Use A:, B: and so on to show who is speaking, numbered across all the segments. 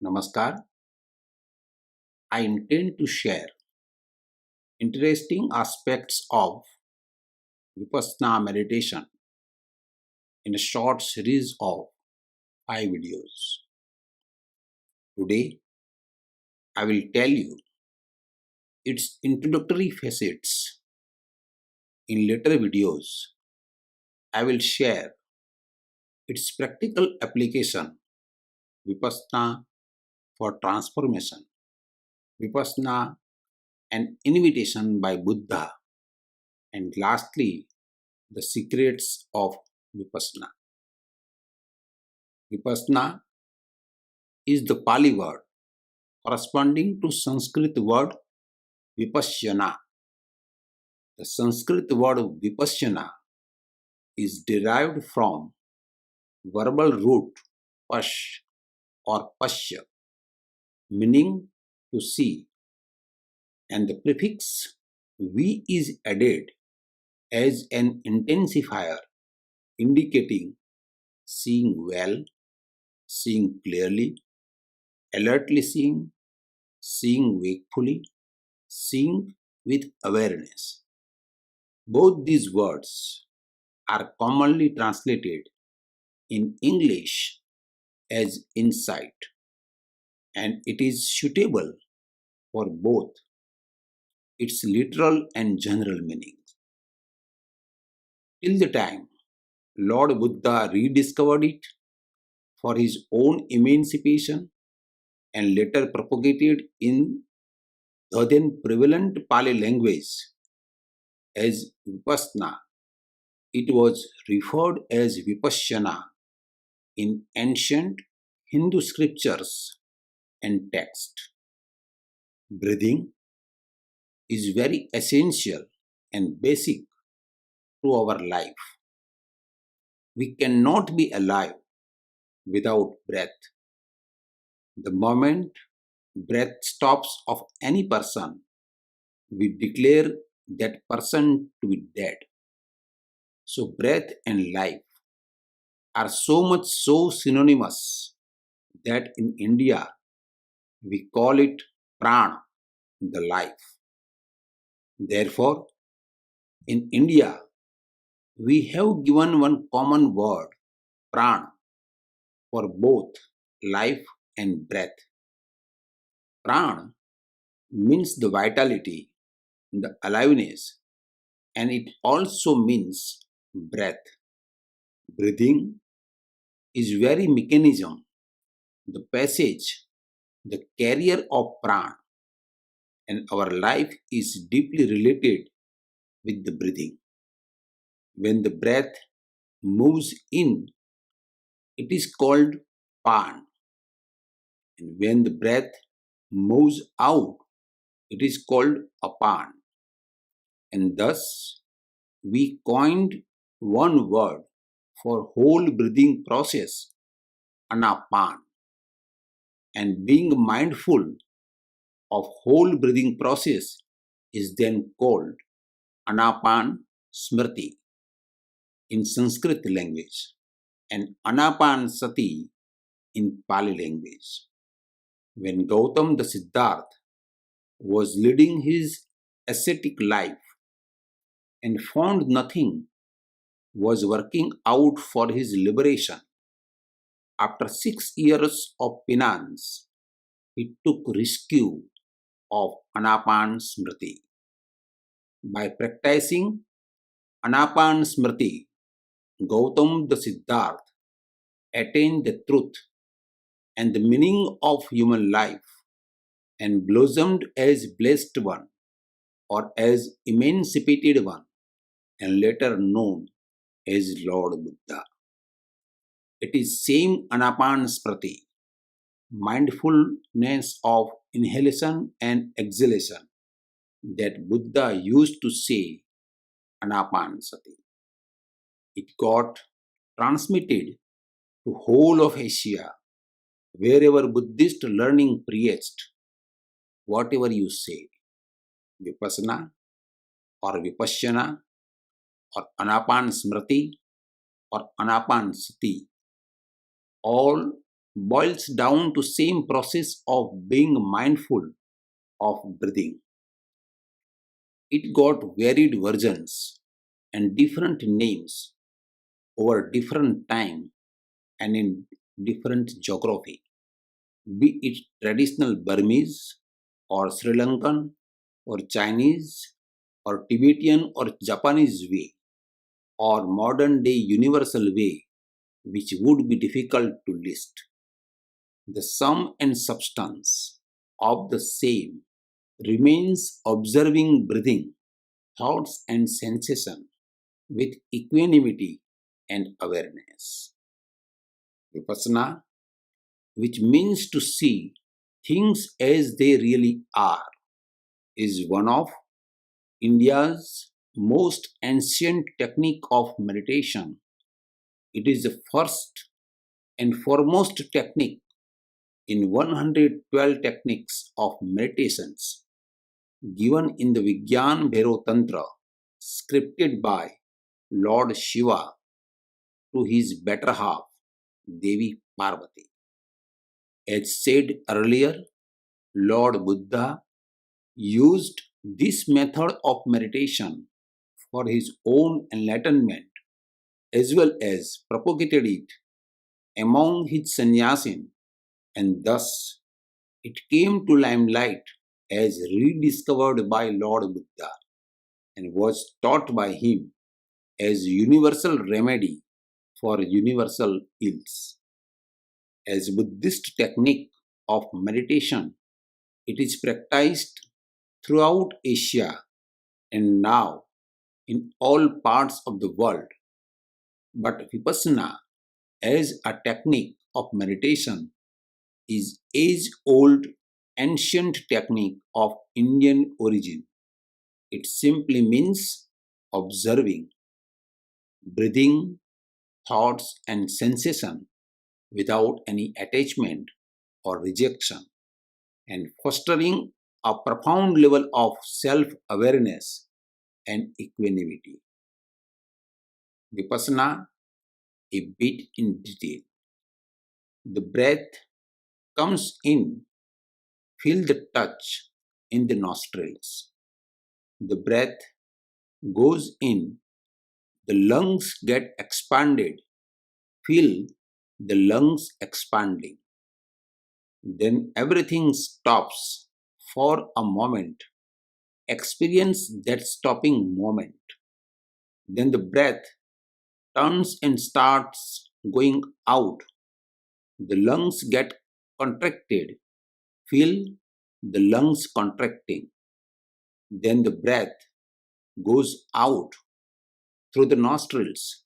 A: Namaskar. I intend to share interesting aspects of Vipassana meditation in a short series of 5 videos. Today, I will tell you its introductory facets. In later videos, I will share its practical application, Vipassana for transformation, Vipassana an invitation by Buddha, and lastly, the secrets of Vipassana. Vipassana is the Pali word corresponding to Sanskrit word Vipassana. The Sanskrit word Vipassana is derived from verbal root pash or pashya, meaning to see, and the prefix V is added as an intensifier indicating seeing well, seeing clearly, alertly seeing, seeing wakefully, seeing with awareness. Both these words are commonly translated in English as insight, and it is suitable for both its literal and general meanings. Till the time Lord Buddha rediscovered it for his own emancipation and later propagated in the then prevalent Pali language as Vipassana, it was referred as Vipassana in ancient Hindu scriptures and text. Breathing is very essential and basic to our life. We cannot be alive without breath. The moment breath stops of any person, we declare that person to be dead. So breath and life are so much so synonymous that in India we call it prana, the life. Therefore, in India, we have given one common word, prana, for both life and breath. Prana means the vitality, the aliveness, and it also means breath. Breathing is very mechanism, the passage, the carrier of prana, and our life is deeply related with the breathing. When the breath moves in, it is called pan, and when the breath moves out, it is called apan. And thus, we coined one word for whole breathing process, anapan. And being mindful of whole breathing process is then called anapan smriti in Sanskrit language and anapan sati in Pali language. When Gautam the Siddharth was leading his ascetic life and found nothing was working out for his liberation, after 6 years of penance, he took rescue of Anapan Smriti. By practicing Anapan Smriti, Gautam the Siddharth attained the truth and the meaning of human life and blossomed as blessed one or as emancipated one and later known as Lord Buddha. It is same Anapan Smriti, mindfulness of inhalation and exhalation, that Buddha used to say Anapanasati. It got transmitted to whole of Asia, wherever Buddhist learning preached. Whatever you say, Vipassana or Vipassana or Anapan Smriti or Anapan Sati, all boils down to same process of being mindful of breathing. It got varied versions and different names over different time and in different geography, be it traditional Burmese or Sri Lankan or Chinese or Tibetan or Japanese way or modern day universal way, which would be difficult to list. The sum and substance of the same remains observing breathing, thoughts, and sensation with equanimity and awareness. Vipassana, which means to see things as they really are, is one of India's most ancient technique of meditation. It is the first and foremost technique in 112 techniques of meditations given in the Vigyan Bhairav Tantra, scripted by Lord Shiva to his better half, Devi Parvati. As said earlier, Lord Buddha used this method of meditation for his own enlightenment as well as propagated it among his sannyasin, and thus it came to limelight as rediscovered by Lord Buddha and was taught by him as universal remedy for universal ills. As Buddhist technique of meditation, it is practiced throughout Asia and now in all parts of the world. But Vipassana as a technique of meditation is age-old ancient technique of Indian origin. It simply means observing, breathing, thoughts and sensation without any attachment or rejection, and fostering a profound level of self-awareness and equanimity. Vipassana, a bit in detail. The breath comes in, feel the touch in the nostrils. The breath goes in, the lungs get expanded, feel the lungs expanding. Then everything stops for a moment. Experience that stopping moment. Then the breath turns and starts going out. The lungs get contracted. Feel the lungs contracting. Then the breath goes out through the nostrils.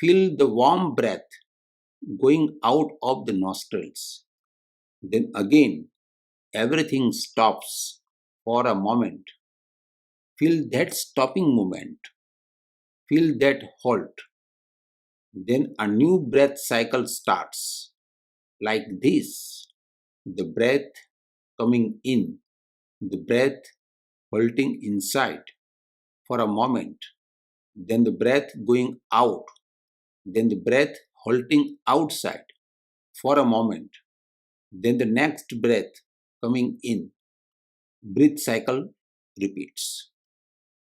A: Feel the warm breath going out of the nostrils. Then again, everything stops for a moment. Feel that stopping moment. Feel that halt. Then a new breath cycle starts. Like this, the breath coming in, the breath halting inside for a moment, then the breath going out, then the breath halting outside for a moment, then the next breath coming in. Breath cycle repeats.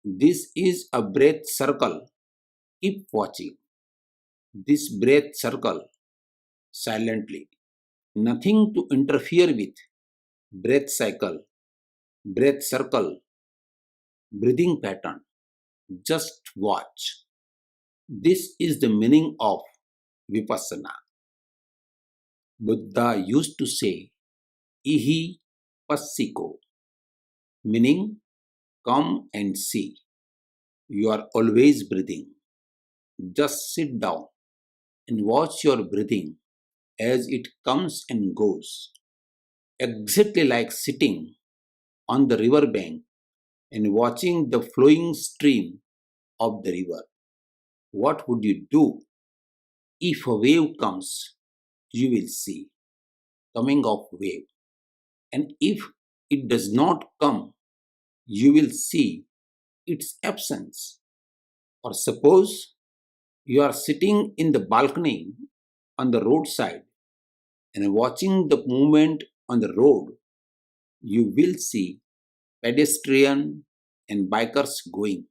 A: This is a breath circle. Keep watching this breath circle silently. Nothing to interfere with breath cycle, breath circle, breathing pattern. Just watch. This is the meaning of Vipassana. Buddha used to say, Ihi passiko, meaning come and see. You are always breathing. Just sit down and watch your breathing as it comes and goes. Exactly like sitting on the river bank and watching the flowing stream of the river. What would you do if a wave comes? You will see coming of wave. And if it does not come, you will see its absence. Or suppose you are sitting in the balcony on the roadside And watching the movement on the road, you will see pedestrian and bikers going,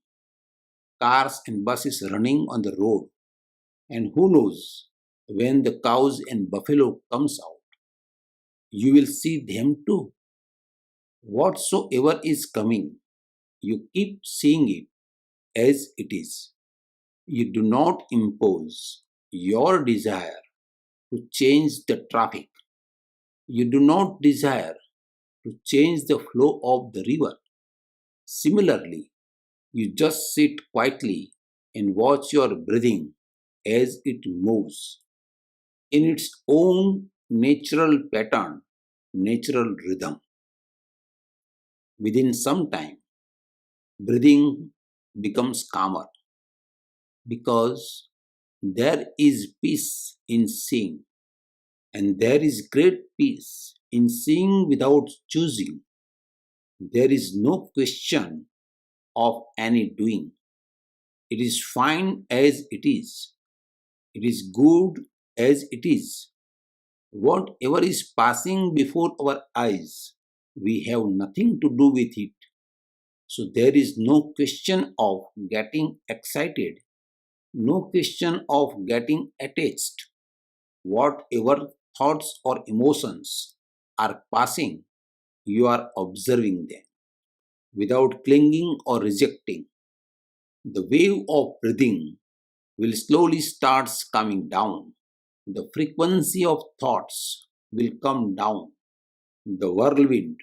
A: cars and buses running on the road, and who knows when the cows and buffalo comes out, you will see them too. Whatsoever is coming, you keep seeing it as it is. You do not impose your desire to change the traffic. You do not desire to change the flow of the river. Similarly, you just sit quietly and watch your breathing as it moves in its own natural pattern, natural rhythm. Within some time, breathing becomes calmer because there is peace in seeing, and there is great peace in seeing without choosing. There is no question of any doing. It is fine as it is. It is good as it is. Whatever is passing before our eyes, we have nothing to do with it. So there is no question of getting excited, no question of getting attached. Whatever thoughts or emotions are passing, you are observing them without clinging or rejecting. The wave of breathing will slowly starts coming down. The frequency of thoughts will come down. The whirlwind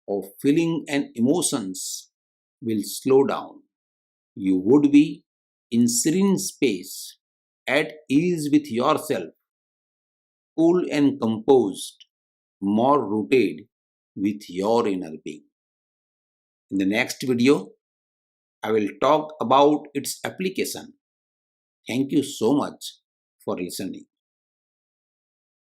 A: of feeling and emotions will slow down. You would be in serene space, at ease with yourself, cool and composed, more rooted with your inner being. In the next video, I will talk about its application. Thank you so much for listening.